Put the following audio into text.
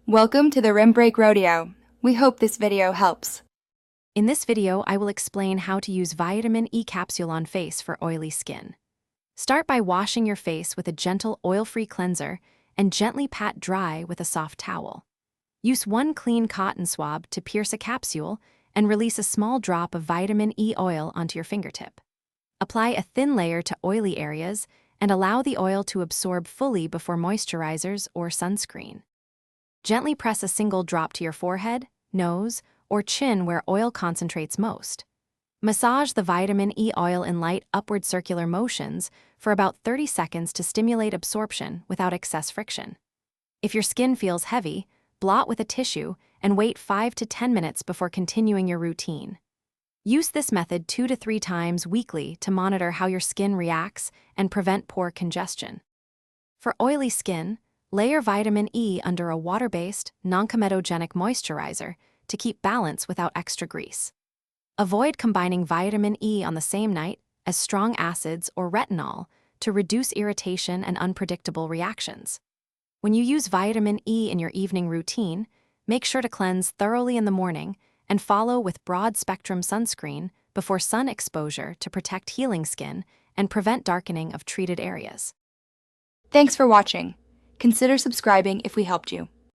Welcome to the Rim Break Rodeo. We hope this video helps. In this video, I will explain how to use vitamin E capsule on face for oily skin. Start by washing your face with a gentle oil-free cleanser and gently pat dry with a soft towel. Use one clean cotton swab to pierce a capsule and release a small drop of vitamin E oil onto your fingertip. Apply a thin layer to oily areas and allow the oil to absorb fully before moisturizers or sunscreen. Gently press a single drop to your forehead, nose, or chin where oil concentrates most. Massage the vitamin E oil in light upward circular motions for about 30 seconds to stimulate absorption without excess friction. If your skin feels heavy, blot with a tissue and wait 5 to 10 minutes before continuing your routine. Use this method 2 to 3 times weekly to monitor how your skin reacts and prevent pore congestion. For oily skin, layer vitamin E under a water-based, non-comedogenic moisturizer to keep balance without extra grease. Avoid combining vitamin E on the same night as strong acids or retinol to reduce irritation and unpredictable reactions. When you use vitamin E in your evening routine, make sure to cleanse thoroughly in the morning and follow with broad-spectrum sunscreen before sun exposure to protect healing skin and prevent darkening of treated areas. Thanks for watching. Consider subscribing if we helped you.